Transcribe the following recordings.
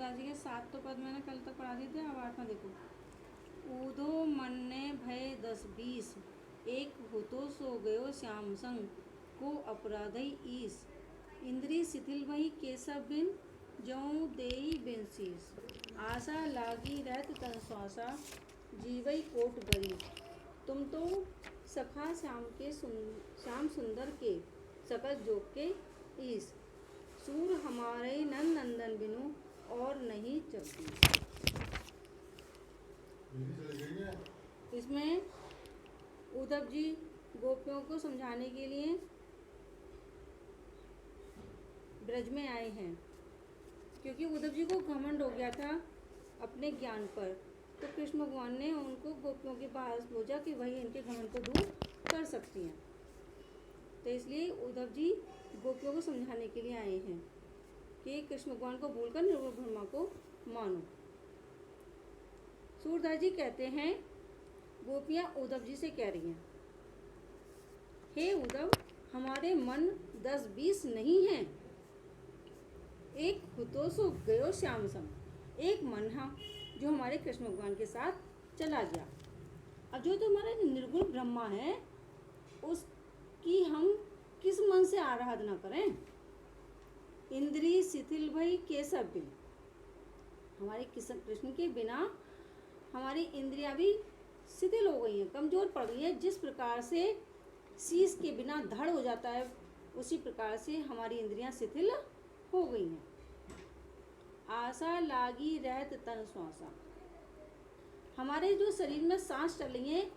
सूरदास जी के 7 तो पद मैंने कल तक पढ़ा दिए थे। अब 8वां देखो। ऊधो मन ने भय 10-20, एक होतो सो गयो श्याम संग, को अपराधई ईस, इंद्री शिथिल वही केशव बिन, जऊ देई बिन शीस, आशा लागी रहत तन श्वासा, जीवई कोट बरी, तुम तो सखा श्याम सुंदर के, सकल जोग के ईस, सूर हमारे नंद नंदन बिनु, और नहीं जगदीश। इसमें उद्धव जी गोपियों को समझाने के लिए ब्रज में आए हैं, क्योंकि उद्धव जी को घमंड हो गया था अपने ज्ञान पर। तो कृष्ण भगवान ने उनको गोपियों के पास भेजा कि वही इनके घमंड को दूर कर सकती हैं। तो इसलिए उद्धव जी गोपियों को समझाने के लिए आए हैं कि कृष्ण भगवान को भूलकर निर्गुण ब्रह्मा को मानो। सूरदास जी कहते हैं, गोपियां उद्धव जी से कह रही हैं, हे उद्धव, हमारे मन 10-20 नहीं हैं, एक हुतो सो गयो श्याम संग, एक मन है जो हमारे कृष्ण भगवान के साथ चला गया। अब जो हमारा निर्गुण ब्रह्मा है, उसकी हम किस मन से आराधना करें? इंद्री शिथिल भई केशव बिन, हमारे कृष्ण के बिना हमारी इंद्रियां भी शिथिल हो गई हैं, कमजोर पड़ गई है। जिस प्रकार से शीश के बिना धड़ हो जाता है, उसी प्रकार से हमारी इंद्रियां शिथिल हो गई हैं। आशा लागी रहत तन श्वासा, हमारे जो शरीर में सांस चल रही है,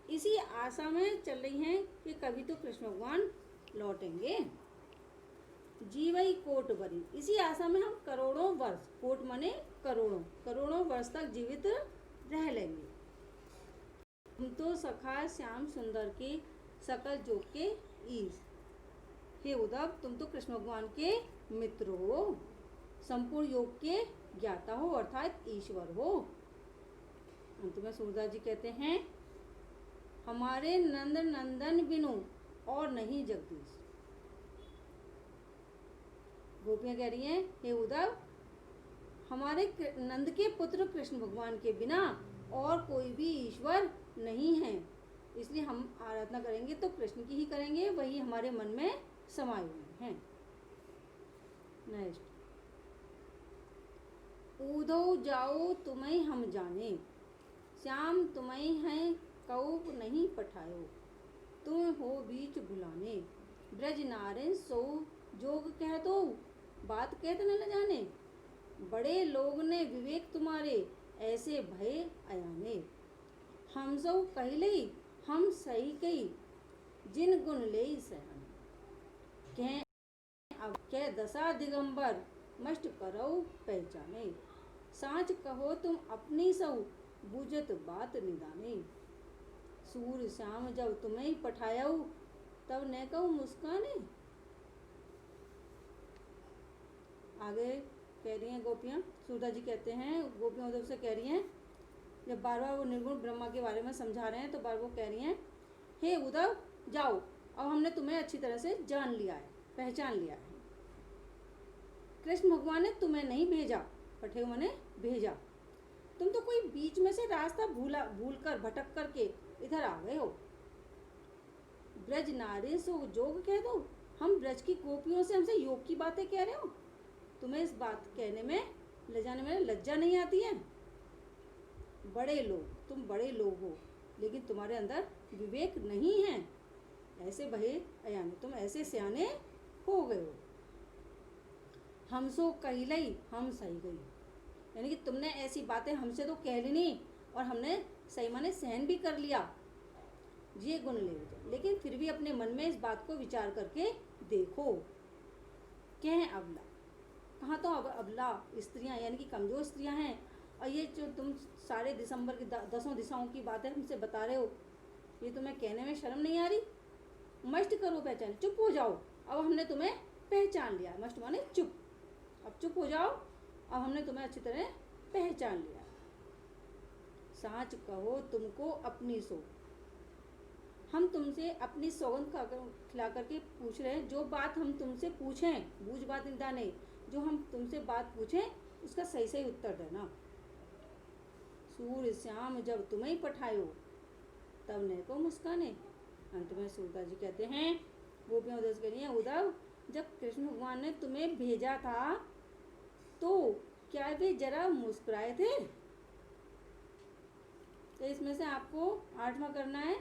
इसी आशा में चल रही हैं कि कभी तो कृष्ण भगवान लौटेंगे। जीवई कोट बरी, इसी आशा में हम करोड़ों वर्ष, कोट माने करोड़ों वर्ष तक जीवित रह लेंगे। हम तो सखा श्याम सुंदर के, सकल जोग के ईश, हे उद्धव, तुम तो कृष्ण भगवान के मित्र हो, संपूर्ण योग के ज्ञाता हो, अर्थात ईश्वर हो। अंत में सूरदास जी कहते हैं, हमारे नंद नंदन बिनु, और नहीं जगदीश। गोपियां कह रही हैं, हे उद्धव, हमारे नंद के पुत्र कृष्ण भगवान के बिना और कोई भी ईश्वर नहीं है, इसलिए हम आराधना करेंगे तो कृष्ण की ही करेंगे, वही हमारे मन में समाये हुए हैं। नेक्स्ट, ऊधो जाओ तुम्हें हम जाने, श्याम तुम्हें हैं कऊप नहीं पठायो, तुम हो बीच बुलाने, ब्रज नारे सो जोग कह दो, बात कहत न ल जाने, बड़े लोग ने विवेक तुम्हारे, ऐसे भय अयाने, हम सो कहले हम सही कही, जिन गुण ले सहन, कह अब कह दशा दिगंबर, मस्ट करो पहचाने, साँच कहो तुम अपनी सऊ, बूझत बात निदाने, सूर श्याम जब तुम्हें पठायऊ, तब न कहूँ मुस्काने। आगे कह रही हैं गोपियाँ, सूरदास जी कहते हैं, गोपियाँ उद्धव से कह रही हैं, जब बार बार वो निर्गुण ब्रह्मा के बारे में समझा रहे हैं, तो बार वो कह रही हैं, हे उद्धव, जाओ, अब हमने तुम्हें अच्छी तरह से जान लिया है, पहचान लिया है। कृष्ण भगवान ने तुम्हें नहीं भेजा, पठेव माने भेजा, तुम तो कोई बीच में से रास्ता भूल कर भटक करके इधर आ गए हो। ब्रज नारी सो जोग कह दो, हम ब्रज की गोपियों से हमसे योग की बातें कह रहे हो, तुम्हें इस बात कहने में, ले जाने में लज्जा नहीं आती है? बड़े लोग, तुम बड़े लोग हो, लेकिन तुम्हारे अंदर विवेक नहीं है, ऐसे भये अयाने, तुम ऐसे सियाने हो गए हो। हम सो कहलई हम सही गई, यानी कि तुमने ऐसी बातें हमसे तो कह ली नहीं, और हमने सही माने सहन भी कर लिया, ये गुण ले, लेकिन फिर भी अपने मन में इस बात को विचार करके देखो। कह अबला, कहाँ तो अबला स्त्रियां, यानी कि कमजोर स्त्रियां हैं, और ये जो तुम सारे दिसंबर की 10 दिशाओं की बातें हमसे बता रहे हो, ये तुम्हें कहने में शर्म नहीं आ रही? मस्ट करो पहचान, चुप हो जाओ, अब हमने तुम्हें पहचान लिया। मस्ट माने चुप, अब चुप हो जाओ, अब हमने तुम्हें अच्छी तरह पहचान लिया। साँच कहो तुमको अपनी सो, हम तुमसे अपनी सौगंध खिला करके पूछ रहे हैं, जो बात हम तुमसे पूछें, बूझ बात निदाने, जो हम तुमसे बात पूछें इसका सही सही उत्तर देना। सूर्य श्याम जब तुम्हें पठायो तब न को मुस्काने। अंत में सूरदास जी कहते हैं, गोपियाँ उद्धव से कह रही हैं, उद्धव जब कृष्ण भगवान ने तुम्हें भेजा था तो क्या वे जरा मुस्कुराए थे? तो इसमें से आपको 8वां करना है